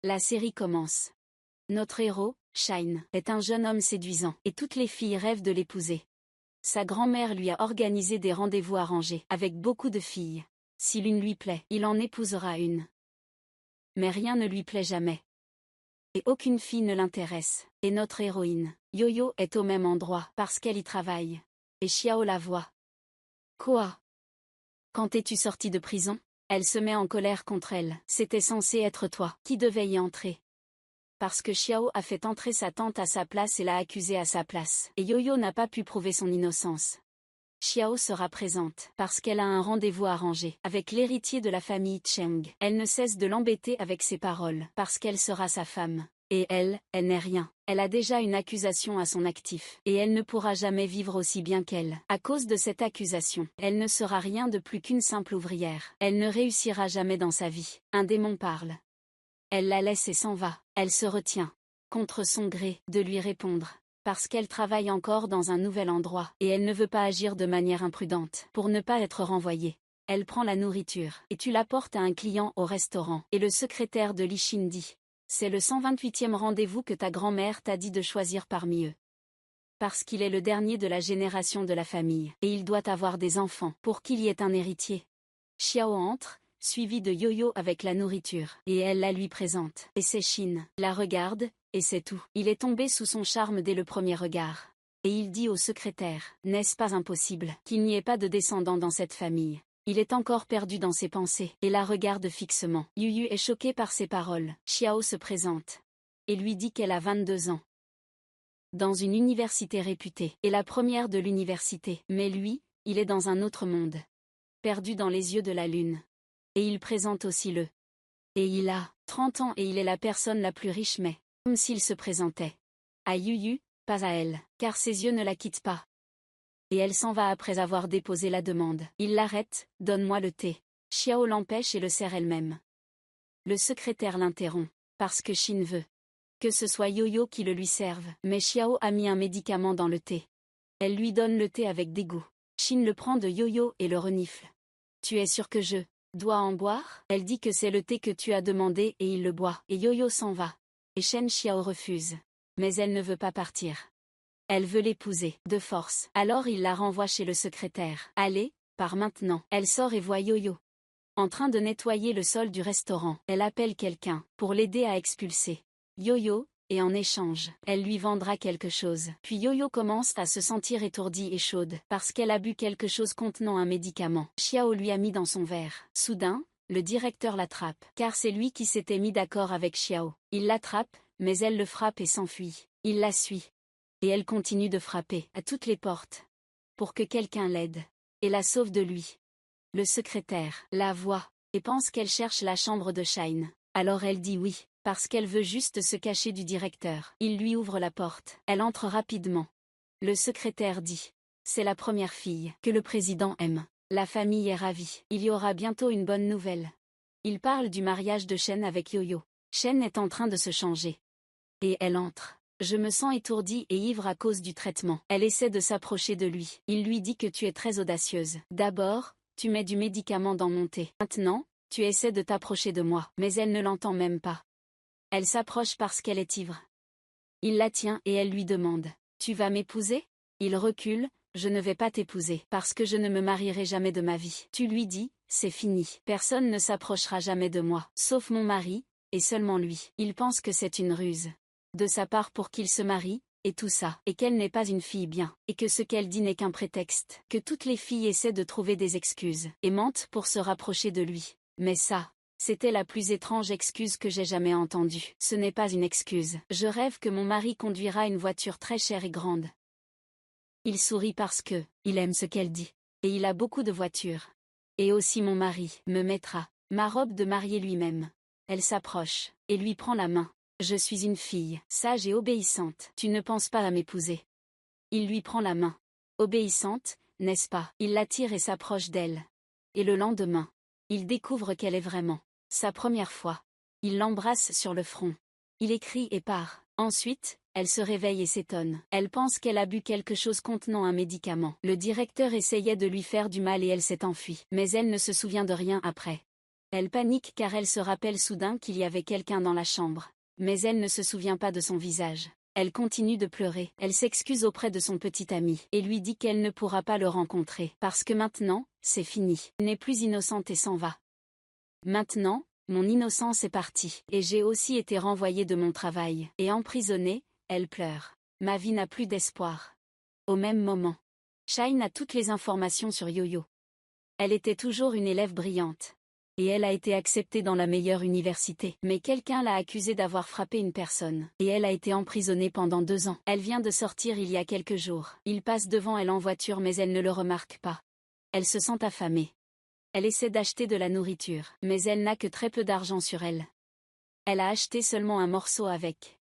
La série commence. Notre héros, Shine, est un jeune homme séduisant, et toutes les filles rêvent de l'épouser. Sa grand-mère lui a organisé des rendez-vous arrangés, avec beaucoup de filles. Si l'une lui plaît, il en épousera une. Mais rien ne lui plaît jamais. Et aucune fille ne l'intéresse. Et notre héroïne, Yo-Yo, est au même endroit, parce qu'elle y travaille. Et Xiao la voit. Quoi? Quand es-tu sortie de prison? Elle se met en colère contre elle. C'était censé être toi qui devais y entrer. Parce que Xiao a fait entrer sa tante à sa place et l'a accusée à sa place. Et Yo-Yo n'a pas pu prouver son innocence. Xiao sera présente parce qu'elle a un rendez-vous arrangé avec l'héritier de la famille Cheng. Elle ne cesse de l'embêter avec ses paroles parce qu'elle sera sa femme. Et elle n'est rien. Elle a déjà une accusation à son actif. Et elle ne pourra jamais vivre aussi bien qu'elle. À cause de cette accusation, elle ne sera rien de plus qu'une simple ouvrière. Elle ne réussira jamais dans sa vie. Un démon parle. Elle la laisse et s'en va. Elle se retient, contre son gré, de lui répondre. Parce qu'elle travaille encore dans un nouvel endroit, et elle ne veut pas agir de manière imprudente, pour ne pas être renvoyée. Elle prend la nourriture, et tu l'apportes à un client au restaurant. Et le secrétaire de Li Xin dit. C'est le 128e rendez-vous que ta grand-mère t'a dit de choisir parmi eux. Parce qu'il est le dernier de la génération de la famille, et il doit avoir des enfants, pour qu'il y ait un héritier. Xiao entre, suivi de Yo-Yo avec la nourriture, et elle la lui présente. Et c'est Shin, la regarde, et c'est tout. Il est tombé sous son charme dès le premier regard. Et il dit au secrétaire, n'est-ce pas impossible, qu'il n'y ait pas de descendants dans cette famille? Il est encore perdu dans ses pensées, et la regarde fixement. Yu est choqué par ses paroles. Xiao se présente. Et lui dit qu'elle a 22 ans. Dans une université réputée, et la première de l'université. Mais lui, il est dans un autre monde. Perdu dans les yeux de la lune. Et il présente aussi le. Et il a 30 ans et il est la personne la plus riche mais, comme s'il se présentait. À Yu, pas à elle, car ses yeux ne la quittent pas. Et elle s'en va après avoir déposé la demande. Il l'arrête, donne-moi le thé. Xiao l'empêche et le sert elle-même. Le secrétaire l'interrompt, parce que Shin veut que ce soit Yo-Yo qui le lui serve. Mais Xiao a mis un médicament dans le thé. Elle lui donne le thé avec dégoût. Shin le prend de Yo-Yo et le renifle. Tu es sûr que je dois en boire? Elle dit que c'est le thé que tu as demandé et il le boit. Et Yo-Yo s'en va. Et Shen Xiao refuse. Mais elle ne veut pas partir. Elle veut l'épouser, de force. Alors il la renvoie chez le secrétaire. Allez, pars maintenant. Elle sort et voit Yo-Yo en train de nettoyer le sol du restaurant. Elle appelle quelqu'un, pour l'aider à expulser Yo-Yo, et en échange, elle lui vendra quelque chose. Puis Yo-Yo commence à se sentir étourdie et chaude, parce qu'elle a bu quelque chose contenant un médicament. Xiao lui a mis dans son verre. Soudain, le directeur l'attrape, car c'est lui qui s'était mis d'accord avec Xiao. Il l'attrape, mais elle le frappe et s'enfuit. Il la suit. Et elle continue de frapper à toutes les portes. Pour que quelqu'un l'aide. Et la sauve de lui. Le secrétaire la voit, et pense qu'elle cherche la chambre de Shine. Alors elle dit oui, parce qu'elle veut juste se cacher du directeur. Il lui ouvre la porte. Elle entre rapidement. Le secrétaire dit. C'est la première fille que le président aime. La famille est ravie. Il y aura bientôt une bonne nouvelle. Il parle du mariage de Shen avec Yo-Yo. Shen est en train de se changer. Et elle entre. Je me sens étourdie et ivre à cause du traitement. Elle essaie de s'approcher de lui. Il lui dit que tu es très audacieuse. D'abord, tu mets du médicament dans mon thé. Maintenant, tu essaies de t'approcher de moi. Mais elle ne l'entend même pas. Elle s'approche parce qu'elle est ivre. Il la tient et elle lui demande. Tu vas m'épouser? Il recule. Je ne vais pas t'épouser parce que je ne me marierai jamais de ma vie. Tu lui dis, c'est fini. Personne ne s'approchera jamais de moi, sauf mon mari, et seulement lui. Il pense que c'est une ruse de sa part pour qu'il se marie, et tout ça, et qu'elle n'est pas une fille bien, et que ce qu'elle dit n'est qu'un prétexte, que toutes les filles essaient de trouver des excuses, et mentent pour se rapprocher de lui. Mais ça, c'était la plus étrange excuse que j'ai jamais entendue. Ce n'est pas une excuse. Je rêve que mon mari conduira une voiture très chère et grande. Il sourit parce que, il aime ce qu'elle dit. Et il a beaucoup de voitures. Et aussi mon mari me mettra ma robe de mariée lui-même. Elle s'approche, et lui prend la main. Je suis une fille, sage et obéissante. Tu ne penses pas à m'épouser. Il lui prend la main. Obéissante, n'est-ce pas? Il l'attire et s'approche d'elle. Et le lendemain, il découvre qu'elle est vraiment sa première fois. Il l'embrasse sur le front. Il écrie et part. Ensuite, elle se réveille et s'étonne. Elle pense qu'elle a bu quelque chose contenant un médicament. Le directeur essayait de lui faire du mal et elle s'est enfuie. Mais elle ne se souvient de rien après. Elle panique car elle se rappelle soudain qu'il y avait quelqu'un dans la chambre. Mais elle ne se souvient pas de son visage. Elle continue de pleurer. Elle s'excuse auprès de son petit ami et lui dit qu'elle ne pourra pas le rencontrer parce que maintenant, c'est fini. Elle n'est plus innocente et s'en va. Maintenant, mon innocence est partie et j'ai aussi été renvoyée de mon travail et emprisonnée. Elle pleure. Ma vie n'a plus d'espoir. Au même moment, Shine a toutes les informations sur Yo-Yo. Elle était toujours une élève brillante. Et elle a été acceptée dans la meilleure université. Mais quelqu'un l'a accusée d'avoir frappé une personne. Et elle a été emprisonnée pendant 2 ans. Elle vient de sortir il y a quelques jours. Il passe devant elle en voiture mais elle ne le remarque pas. Elle se sent affamée. Elle essaie d'acheter de la nourriture. Mais elle n'a que très peu d'argent sur elle. Elle a acheté seulement un morceau avec.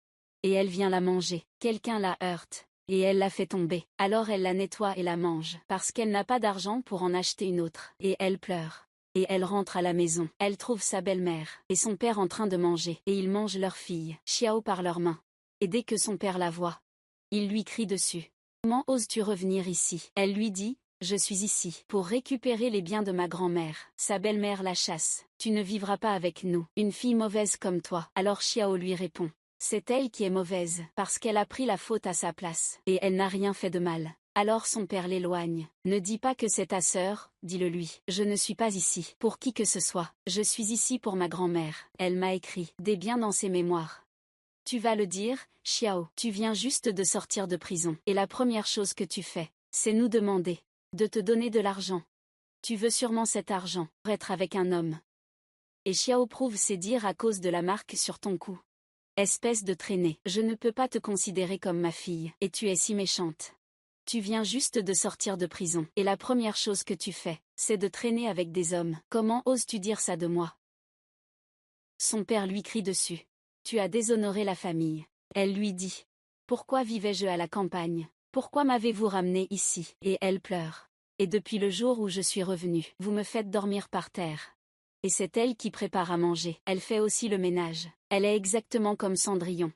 Et elle vient la manger. Quelqu'un la heurte. Et elle la fait tomber. Alors elle la nettoie et la mange. Parce qu'elle n'a pas d'argent pour en acheter une autre. Et elle pleure. Et elle rentre à la maison. Elle trouve sa belle-mère et son père en train de manger. Et ils mangent leur fille, Xiao, par leurs mains. Et dès que son père la voit, il lui crie dessus. Comment oses-tu revenir ici? Elle lui dit, je suis ici pour récupérer les biens de ma grand-mère. Sa belle-mère la chasse. Tu ne vivras pas avec nous, une fille mauvaise comme toi. Alors Xiao lui répond. C'est elle qui est mauvaise, parce qu'elle a pris la faute à sa place. Et elle n'a rien fait de mal. Alors son père l'éloigne. Ne dis pas que c'est ta sœur, dis-le lui. Je ne suis pas ici pour qui que ce soit. Je suis ici pour ma grand-mère. Elle m'a écrit des biens dans ses mémoires. Tu vas le dire, Xiao. Tu viens juste de sortir de prison. Et la première chose que tu fais, c'est nous demander de te donner de l'argent. Tu veux sûrement cet argent pour être avec un homme. Et Xiao prouve ses dires à cause de la marque sur ton cou. Espèce de traînée. Je ne peux pas te considérer comme ma fille. Et tu es si méchante. Tu viens juste de sortir de prison. Et la première chose que tu fais, c'est de traîner avec des hommes. Comment oses-tu dire ça de moi? Son père lui crie dessus. Tu as déshonoré la famille. Elle lui dit. Pourquoi vivais-je à la campagne? Pourquoi m'avez-vous ramené ici? Et elle pleure. Et depuis le jour où je suis revenue, vous me faites dormir par terre. Et c'est elle qui prépare à manger. Elle fait aussi le ménage. Elle est exactement comme Cendrillon.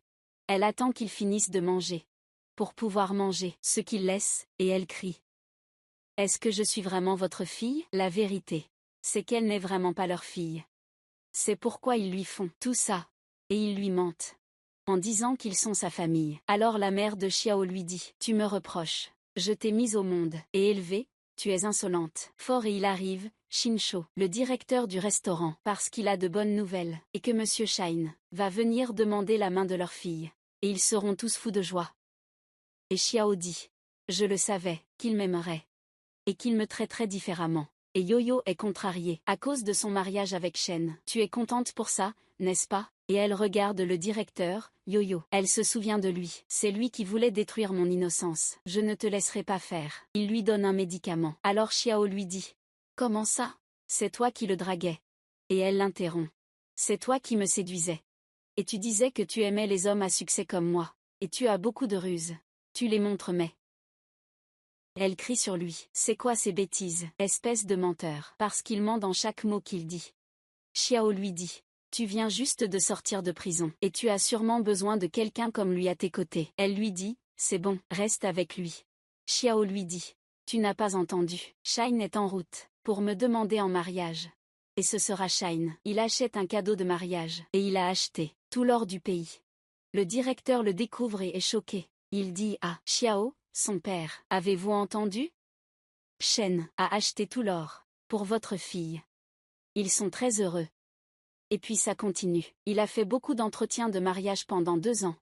Elle attend qu'ils finissent de manger. Pour pouvoir manger ce qu'ils laissent, et elle crie. Est-ce que je suis vraiment votre fille? La vérité, c'est qu'elle n'est vraiment pas leur fille. C'est pourquoi ils lui font tout ça. Et ils lui mentent. En disant qu'ils sont sa famille. Alors la mère de Xiao lui dit. Tu me reproches. Je t'ai mise au monde et élevée. Tu es insolente. Fort et il arrive, Shincho, le directeur du restaurant, parce qu'il a de bonnes nouvelles, et que Monsieur Shine va venir demander la main de leur fille. Et ils seront tous fous de joie. Et Xiao dit. Je le savais, qu'il m'aimerait. Et qu'il me traiterait différemment. Et Yo-Yo est contrariée à cause de son mariage avec Shen. Tu es contente pour ça, n'est-ce pas? Et elle regarde le directeur, Yo-Yo. Elle se souvient de lui. C'est lui qui voulait détruire mon innocence. Je ne te laisserai pas faire. Il lui donne un médicament. Alors Xiao lui dit. Comment ça? C'est toi qui le draguais. Et elle l'interrompt. C'est toi qui me séduisais. Et tu disais que tu aimais les hommes à succès comme moi. Et tu as beaucoup de ruses. Tu les montres mais... Elle crie sur lui. C'est quoi ces bêtises, espèce de menteur? Parce qu'il ment dans chaque mot qu'il dit. Xiao lui dit. Tu viens juste de sortir de prison, et tu as sûrement besoin de quelqu'un comme lui à tes côtés. Elle lui dit. C'est bon, reste avec lui. Xiao lui dit. Tu n'as pas entendu. Shine est en route, pour me demander en mariage. Et ce sera Shine. Il achète un cadeau de mariage, et il a acheté tout l'or du pays. Le directeur le découvre et est choqué. Il dit à Xiao, son père, avez-vous entendu? Shen a acheté tout l'or pour votre fille. Ils sont très heureux. Et puis ça continue. Il a fait beaucoup d'entretiens de mariage pendant 2 ans.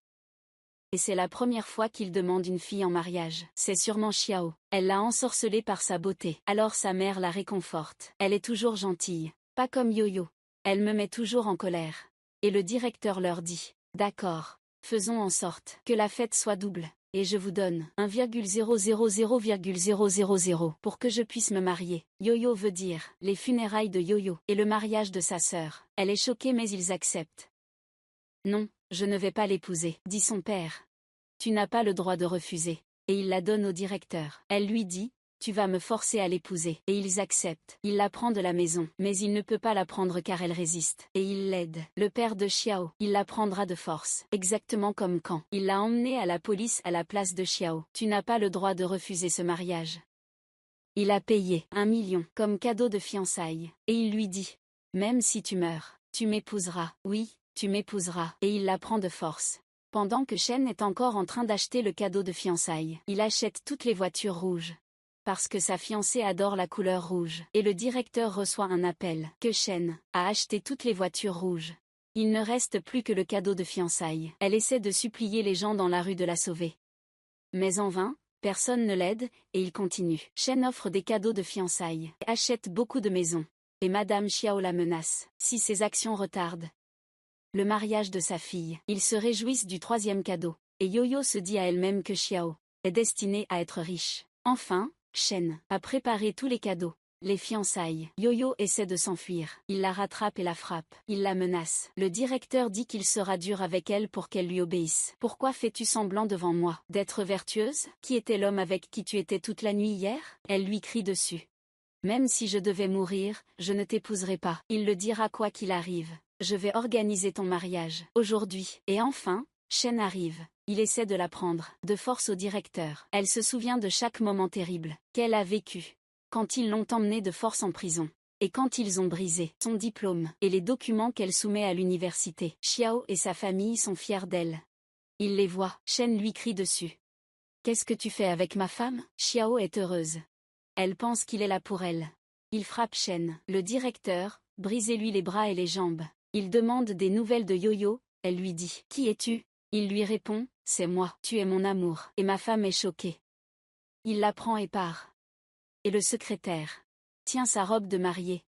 Et c'est la première fois qu'il demande une fille en mariage. C'est sûrement Xiao. Elle l'a ensorcelée par sa beauté. Alors sa mère la réconforte. Elle est toujours gentille. Pas comme Yo-Yo. Elle me met toujours en colère. Et le directeur leur dit. D'accord. Faisons en sorte que la fête soit double. Et je vous donne 1,000,000 pour que je puisse me marier. Yo-Yo veut dire les funérailles de Yo-Yo et le mariage de sa sœur. Elle est choquée mais ils acceptent. Non, je ne vais pas l'épouser, dit son père. Tu n'as pas le droit de refuser. Et il la donne au directeur. Elle lui dit, tu vas me forcer à l'épouser. Et ils acceptent. Il la prend de la maison. Mais il ne peut pas la prendre car elle résiste. Et il l'aide. Le père de Xiao. Il la prendra de force. Exactement comme quand il l'a emmenée à la police à la place de Xiao. Tu n'as pas le droit de refuser ce mariage. Il a payé 1 million comme cadeau de fiançailles. Et il lui dit. Même si tu meurs, tu m'épouseras. Oui, tu m'épouseras. Et il la prend de force. Pendant que Shen est encore en train d'acheter le cadeau de fiançailles, il achète toutes les voitures rouges. Parce que sa fiancée adore la couleur rouge. Et le directeur reçoit un appel que Shen a acheté toutes les voitures rouges. Il ne reste plus que le cadeau de fiançailles. Elle essaie de supplier les gens dans la rue de la sauver. Mais en vain, personne ne l'aide, et il continue. Shen offre des cadeaux de fiançailles, achète beaucoup de maisons. Et Madame Xiao la menace, si ses actions retardent le mariage de sa fille. Ils se réjouissent du 3e cadeau. Et Yo-Yo se dit à elle-même que Xiao est destinée à être riche. Enfin, Shen a préparé tous les cadeaux. Les fiançailles. Yo-Yo essaie de s'enfuir. Il la rattrape et la frappe. Il la menace. Le directeur dit qu'il sera dur avec elle pour qu'elle lui obéisse. Pourquoi fais-tu semblant devant moi d'être vertueuse? Qui était l'homme avec qui tu étais toute la nuit hier? Elle lui crie dessus. Même si je devais mourir, je ne t'épouserai pas. Il le dira quoi qu'il arrive. Je vais organiser ton mariage aujourd'hui. Et enfin, Shen arrive. Il essaie de la prendre de force au directeur. Elle se souvient de chaque moment terrible qu'elle a vécu. Quand ils l'ont emmenée de force en prison. Et quand ils ont brisé son diplôme et les documents qu'elle soumet à l'université. Xiao et sa famille sont fiers d'elle. Il les voit. Shen lui crie dessus. Qu'est-ce que tu fais avec ma femme? Xiao est heureuse. Elle pense qu'il est là pour elle. Il frappe Shen, le directeur, brisez-lui les bras et les jambes. Il demande des nouvelles de Yo-Yo, elle lui dit « Qui es-tu » Il lui répond « C'est moi, tu es mon amour. » Et ma femme est choquée. Il la prend et part. Et le secrétaire tient sa robe de mariée.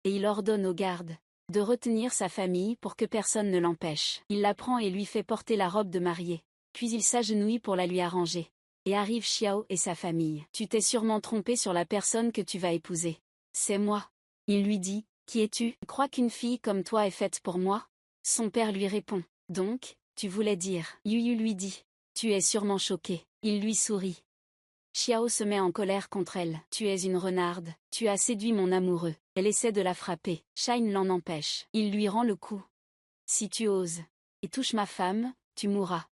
Et il ordonne aux gardes de retenir sa famille pour que personne ne l'empêche. Il la prend et lui fait porter la robe de mariée. Puis il s'agenouille pour la lui arranger. Et arrive Xiao et sa famille. Tu t'es sûrement trompé sur la personne que tu vas épouser. C'est moi. Il lui dit, qui es-tu? Tu crois qu'une fille comme toi est faite pour moi? Son père lui répond, donc, tu voulais dire. Yuyu lui dit, tu es sûrement choqué. Il lui sourit. Xiao se met en colère contre elle. Tu es une renarde, tu as séduit mon amoureux. Elle essaie de la frapper. Shine l'en empêche. Il lui rend le coup. Si tu oses et touches ma femme, tu mourras.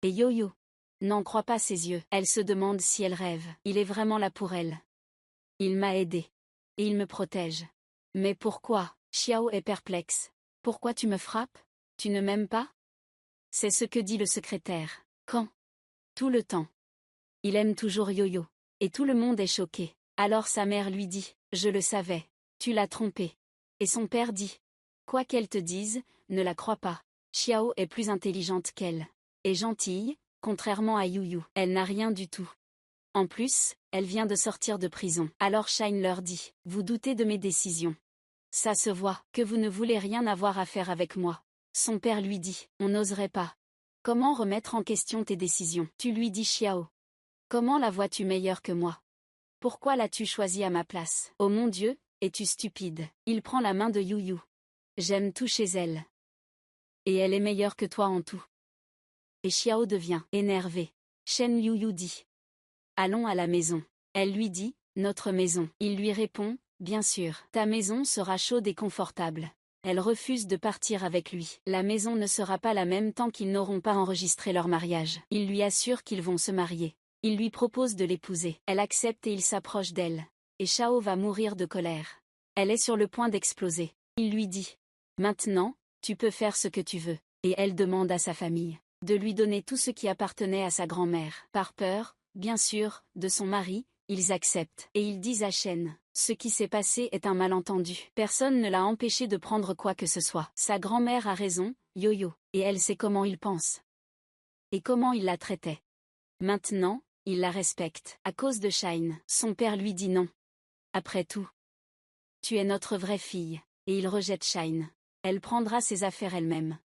Et Yo-Yo n'en croit pas ses yeux. Elle se demande si elle rêve. Il est vraiment là pour elle. Il m'a aidé. Et il me protège. Mais pourquoi? Xiao est perplexe. Pourquoi tu me frappes? Tu ne m'aimes pas? C'est ce que dit le secrétaire. Quand? Tout le temps. Il aime toujours Yo-Yo. Et tout le monde est choqué. Alors sa mère lui dit, je le savais. Tu l'as trompée. Et son père dit, quoi qu'elle te dise, ne la crois pas. Xiao est plus intelligente qu'elle. Et gentille, contrairement à Yuyu. Elle n'a rien du tout. En plus, elle vient de sortir de prison. Alors Shine leur dit, vous doutez de mes décisions. Ça se voit, que vous ne voulez rien avoir à faire avec moi. Son père lui dit, on n'oserait pas. Comment remettre en question tes décisions? Tu lui dis Xiao. Comment la vois-tu meilleure que moi? Pourquoi l'as-tu choisie à ma place? Oh mon Dieu, es-tu stupide? Il prend la main de Yuyu. J'aime tout chez elle. Et elle est meilleure que toi en tout. Et Xiao devient énervé. Shen Yuyu dit. Allons à la maison. Elle lui dit, notre maison. Il lui répond, bien sûr. Ta maison sera chaude et confortable. Elle refuse de partir avec lui. La maison ne sera pas la même tant qu'ils n'auront pas enregistré leur mariage. Il lui assure qu'ils vont se marier. Il lui propose de l'épouser. Elle accepte et il s'approche d'elle. Et Xiao va mourir de colère. Elle est sur le point d'exploser. Il lui dit, maintenant, tu peux faire ce que tu veux. Et elle demande à sa famille de lui donner tout ce qui appartenait à sa grand-mère. Par peur, bien sûr, de son mari, ils acceptent. Et ils disent à Shen, ce qui s'est passé est un malentendu. Personne ne l'a empêché de prendre quoi que ce soit. Sa grand-mère a raison, Yo-Yo. Et elle sait comment il pense. Et comment il la traitait. Maintenant, il la respecte. À cause de Shine, son père lui dit non. Après tout, tu es notre vraie fille. Et il rejette Shine. Elle prendra ses affaires elle-même.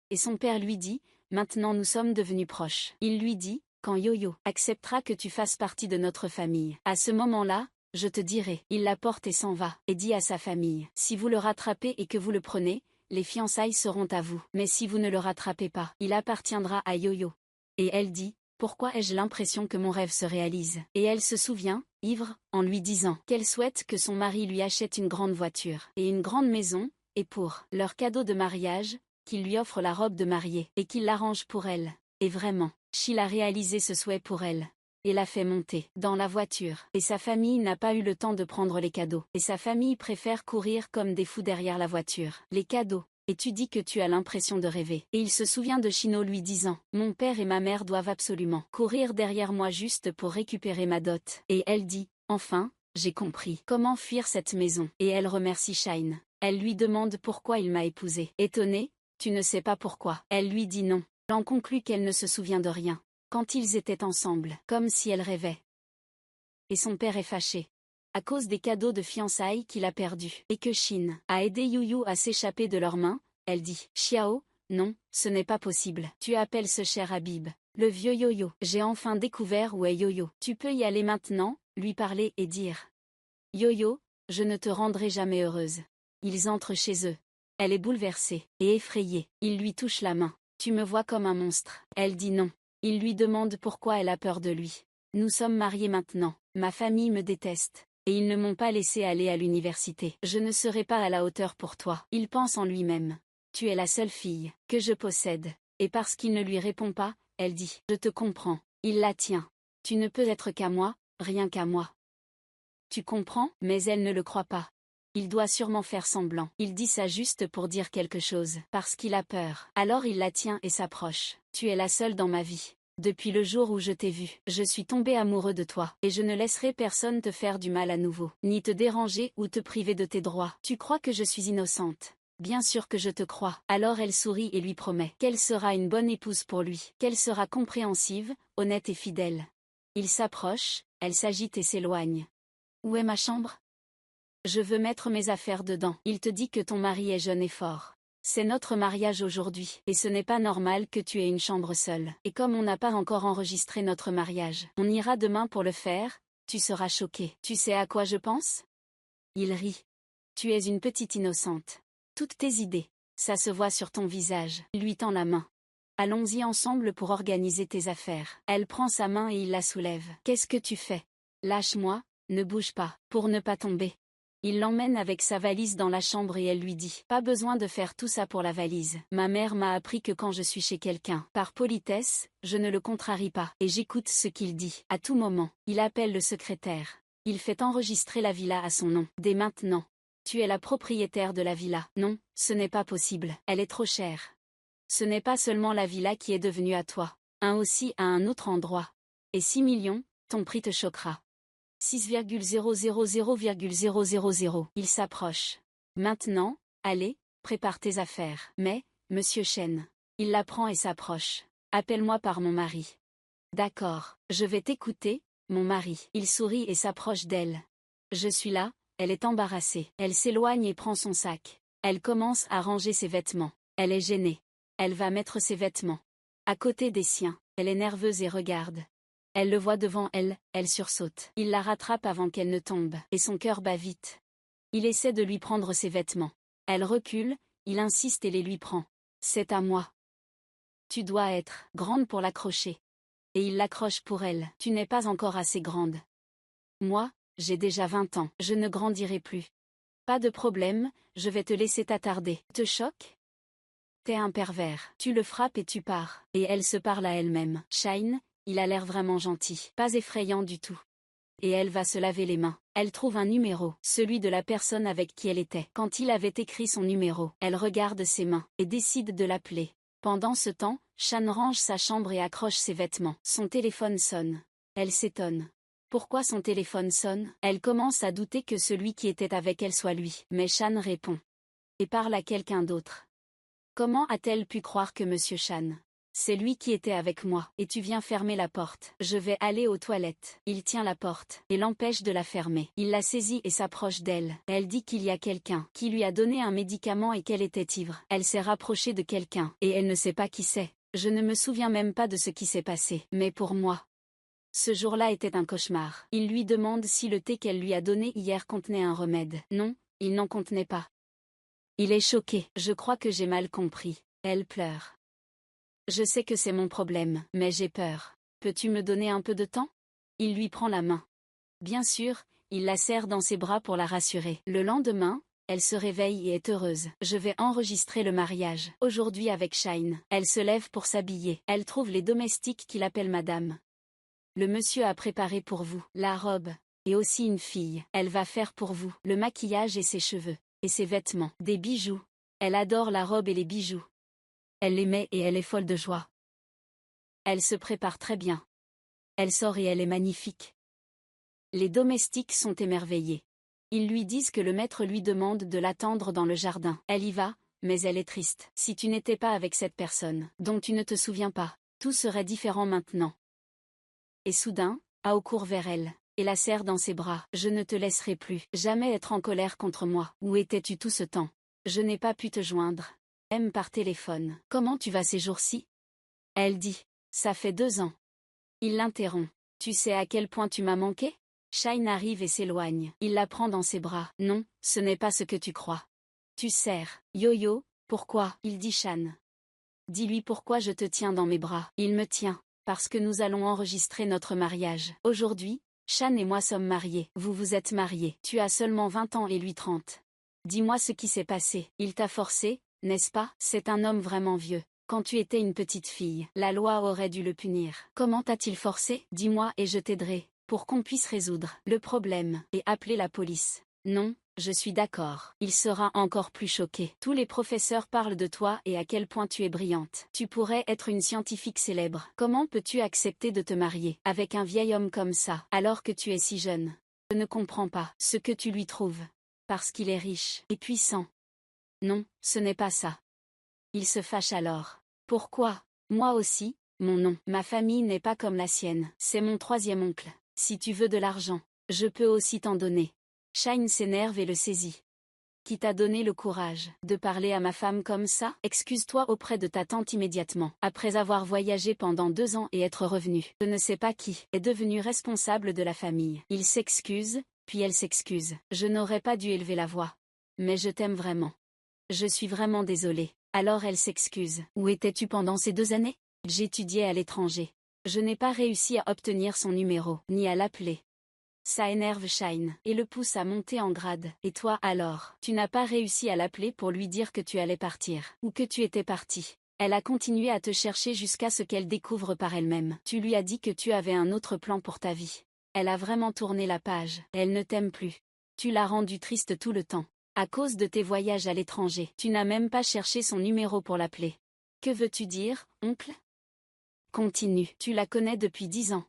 Et son père lui dit, maintenant nous sommes devenus proches. Il lui dit, quand Yo-Yo acceptera que tu fasses partie de notre famille. À ce moment-là, je te dirai. Il la porte et s'en va. Et dit à sa famille, si vous le rattrapez et que vous le prenez, les fiançailles seront à vous. Mais si vous ne le rattrapez pas, il appartiendra à Yo-Yo. Et elle dit, pourquoi ai-je l'impression que mon rêve se réalise? Et elle se souvient, ivre, en lui disant qu'elle souhaite que son mari lui achète une grande voiture et une grande maison, et pour leur cadeau de mariage, qu'il lui offre la robe de mariée et qu'il l'arrange pour elle. Et vraiment, Sheila a réalisé ce souhait pour elle. et la fait monter dans la voiture. Et sa famille n'a pas eu le temps de prendre les cadeaux. Et sa famille préfère courir comme des fous derrière la voiture. Les cadeaux. Et tu dis que tu as l'impression de rêver. Et il se souvient de Chino lui disant « Mon père et ma mère doivent absolument courir derrière moi juste pour récupérer ma dot. » Et elle dit « Enfin, j'ai compris comment fuir cette maison. » Et elle remercie Shine. Elle lui demande pourquoi il m'a épousée. Étonnée, « Tu ne sais pas pourquoi. » Elle lui dit non. Elle en conclut qu'elle ne se souvient de rien. Quand ils étaient ensemble, comme si elle rêvait. Et son père est fâché. À cause des cadeaux de fiançailles qu'il a perdus. Et que Shin a aidé Yuyu à s'échapper de leurs mains, elle dit « Xiao, non, ce n'est pas possible. Tu appelles ce cher Habib. Le vieux Yo-Yo. J'ai enfin découvert où est Yo-Yo. Tu peux y aller maintenant, lui parler et dire « Yo-Yo, je ne te rendrai jamais heureuse. » Ils entrent chez eux. Elle est bouleversée et effrayée. Il lui touche la main. « Tu me vois comme un monstre. » Elle dit non. Il lui demande pourquoi elle a peur de lui. « Nous sommes mariés maintenant. Ma famille me déteste. Et ils ne m'ont pas laissé aller à l'université. Je ne serai pas à la hauteur pour toi. » Il pense en lui-même. « Tu es la seule fille que je possède. » Et parce qu'il ne lui répond pas, elle dit « Je te comprends. » Il la tient. « Tu ne peux être qu'à moi, rien qu'à moi. » Tu comprends? Mais elle ne le croit pas. Il doit sûrement faire semblant. Il dit ça juste pour dire quelque chose, parce qu'il a peur. Alors il la tient et s'approche. « Tu es la seule dans ma vie. Depuis le jour où je t'ai vu, je suis tombé amoureux de toi, et je ne laisserai personne te faire du mal à nouveau, ni te déranger ou te priver de tes droits. Tu crois que je suis innocente? Bien sûr que je te crois. » Alors elle sourit et lui promet qu'elle sera une bonne épouse pour lui, qu'elle sera compréhensive, honnête et fidèle. Il s'approche, elle s'agite et s'éloigne. « Où est ma chambre? Je veux mettre mes affaires dedans. » Il te dit que ton mari est jeune et fort. C'est notre mariage aujourd'hui, et ce n'est pas normal que tu aies une chambre seule. Et comme on n'a pas encore enregistré notre mariage, on ira demain pour le faire, tu seras choqué. Tu sais à quoi je pense? Il rit. Tu es une petite innocente. Toutes tes idées, ça se voit sur ton visage. Il lui tend la main. Allons-y ensemble pour organiser tes affaires. Elle prend sa main et il la soulève. Qu'est-ce que tu fais? Lâche-moi, ne bouge pas, pour ne pas tomber. Il l'emmène avec sa valise dans la chambre et elle lui dit « Pas besoin de faire tout ça pour la valise. Ma mère m'a appris que quand je suis chez quelqu'un, par politesse, je ne le contrarie pas, et j'écoute ce qu'il dit. À tout moment, il appelle le secrétaire. Il fait enregistrer la villa à son nom. Dès maintenant. Tu es la propriétaire de la villa. Non, ce n'est pas possible. Elle est trop chère. Ce n'est pas seulement la villa qui est devenue à toi. Un aussi à un autre endroit. Et 6 millions, ton prix te choquera. 6,000,000. Il s'approche. Maintenant, allez, prépare tes affaires. Mais, monsieur Chen. Il la prend et s'approche. Appelle-moi par mon mari. D'accord, je vais t'écouter, mon mari. Il sourit et s'approche d'elle. Je suis là, elle est embarrassée. Elle s'éloigne et prend son sac. Elle commence à ranger ses vêtements. Elle est gênée. Elle va mettre ses vêtements à côté des siens. Elle est nerveuse et regarde. Elle le voit devant elle, elle sursaute. Il la rattrape avant qu'elle ne tombe, et son cœur bat vite. Il essaie de lui prendre ses vêtements. Elle recule, il insiste et les lui prend. C'est à moi. Tu dois être grande pour l'accrocher. Et il l'accroche pour elle. Tu n'es pas encore assez grande. Moi, j'ai déjà 20 ans. Je ne grandirai plus. Pas de problème, je vais te laisser t'attarder. Te choque? T'es un pervers. Tu le frappes et tu pars. Et elle se parle à elle-même. Shine. Il a l'air vraiment gentil, pas effrayant du tout. Et elle va se laver les mains. Elle trouve un numéro, celui de la personne avec qui elle était. Quand il avait écrit son numéro, elle regarde ses mains, et décide de l'appeler. Pendant ce temps, Shan range sa chambre et accroche ses vêtements. Son téléphone sonne. Elle s'étonne. Pourquoi son téléphone sonne? Elle commence à douter que celui qui était avec elle soit lui. Mais Shan répond. Et parle à quelqu'un d'autre. Comment a-t-elle pu croire que Monsieur Shan? C'est lui qui était avec moi, et tu viens fermer la porte. Je vais aller aux toilettes. Il tient la porte, et l'empêche de la fermer. Il la saisit et s'approche d'elle. Elle dit qu'il y a quelqu'un qui lui a donné un médicament et qu'elle était ivre. Elle s'est rapprochée de quelqu'un, et elle ne sait pas qui c'est. Je ne me souviens même pas de ce qui s'est passé. Mais pour moi, ce jour-là était un cauchemar. Il lui demande si le thé qu'elle lui a donné hier contenait un remède. Non, il n'en contenait pas. Il est choqué. Je crois que j'ai mal compris. Elle pleure. Je sais que c'est mon problème, mais j'ai peur. Peux-tu me donner un peu de temps? Il lui prend la main. Bien sûr, il la serre dans ses bras pour la rassurer. Le lendemain, elle se réveille et est heureuse. Je vais enregistrer le mariage. Aujourd'hui avec Shine. Elle se lève pour s'habiller. Elle trouve les domestiques qui l'appellent madame. Le monsieur a préparé pour vous la robe. Et aussi une fille. Elle va faire pour vous le maquillage et ses cheveux. Et ses vêtements. Des bijoux. Elle adore la robe et les bijoux. Elle les met et elle est folle de joie. Elle se prépare très bien. Elle sort et elle est magnifique. Les domestiques sont émerveillés. Ils lui disent que le maître lui demande de l'attendre dans le jardin. Elle y va, mais elle est triste. Si tu n'étais pas avec cette personne, dont tu ne te souviens pas, tout serait différent maintenant. Et soudain, Ao court vers elle, et la serre dans ses bras. Je ne te laisserai plus jamais être en colère contre moi. Où étais-tu tout ce temps? Je n'ai pas pu te joindre. Même par téléphone. Comment tu vas ces jours-ci? Elle dit. Ça fait 2 ans. Il l'interrompt. Tu sais à quel point tu m'as manqué? Shine arrive et s'éloigne. Il la prend dans ses bras. Non, ce n'est pas ce que tu crois. Tu serres. Yo-yo, pourquoi? Il dit Shan. Dis-lui pourquoi je te tiens dans mes bras. Il me tient. Parce que nous allons enregistrer notre mariage. Aujourd'hui, Shan et moi sommes mariés. Vous vous êtes mariés. Tu as seulement 20 ans et lui 30. Dis-moi ce qui s'est passé. Il t'a forcé, n'est-ce pas? C'est un homme vraiment vieux. Quand tu étais une petite fille, la loi aurait dû le punir. Comment t'a-t-il forcé? Dis-moi et je t'aiderai, pour qu'on puisse résoudre le problème et appeler la police. Non, je suis d'accord. Il sera encore plus choqué. Tous les professeurs parlent de toi et à quel point tu es brillante. Tu pourrais être une scientifique célèbre. Comment peux-tu accepter de te marier avec un vieil homme comme ça, alors que tu es si jeune? Je ne comprends pas ce que tu lui trouves. Parce qu'il est riche et puissant. Non, ce n'est pas ça. Il se fâche alors. Pourquoi? Moi aussi, mon nom. Ma famille n'est pas comme la sienne. C'est mon 3e oncle. Si tu veux de l'argent, je peux aussi t'en donner. Shine s'énerve et le saisit. Qui t'a donné le courage de parler à ma femme comme ça? Excuse-toi auprès de ta tante immédiatement. Après avoir voyagé pendant 2 ans et être revenu, je ne sais pas qui est devenu responsable de la famille. Il s'excuse, puis elle s'excuse. Je n'aurais pas dû élever la voix. Mais je t'aime vraiment. Je suis vraiment désolée. Alors elle s'excuse. Où étais-tu pendant ces 2 années? J'étudiais à l'étranger. Je n'ai pas réussi à obtenir son numéro, ni à l'appeler. Ça énerve Shine, et le pousse à monter en grade. Et toi alors? Tu n'as pas réussi à l'appeler pour lui dire que tu allais partir, ou que tu étais parti. Elle a continué à te chercher jusqu'à ce qu'elle découvre par elle-même. Tu lui as dit que tu avais un autre plan pour ta vie. Elle a vraiment tourné la page. Elle ne t'aime plus. Tu l'as rendue triste tout le temps. À cause de tes voyages à l'étranger, tu n'as même pas cherché son numéro pour l'appeler. Que veux-tu dire, oncle? Continue. Tu la connais depuis 10 ans.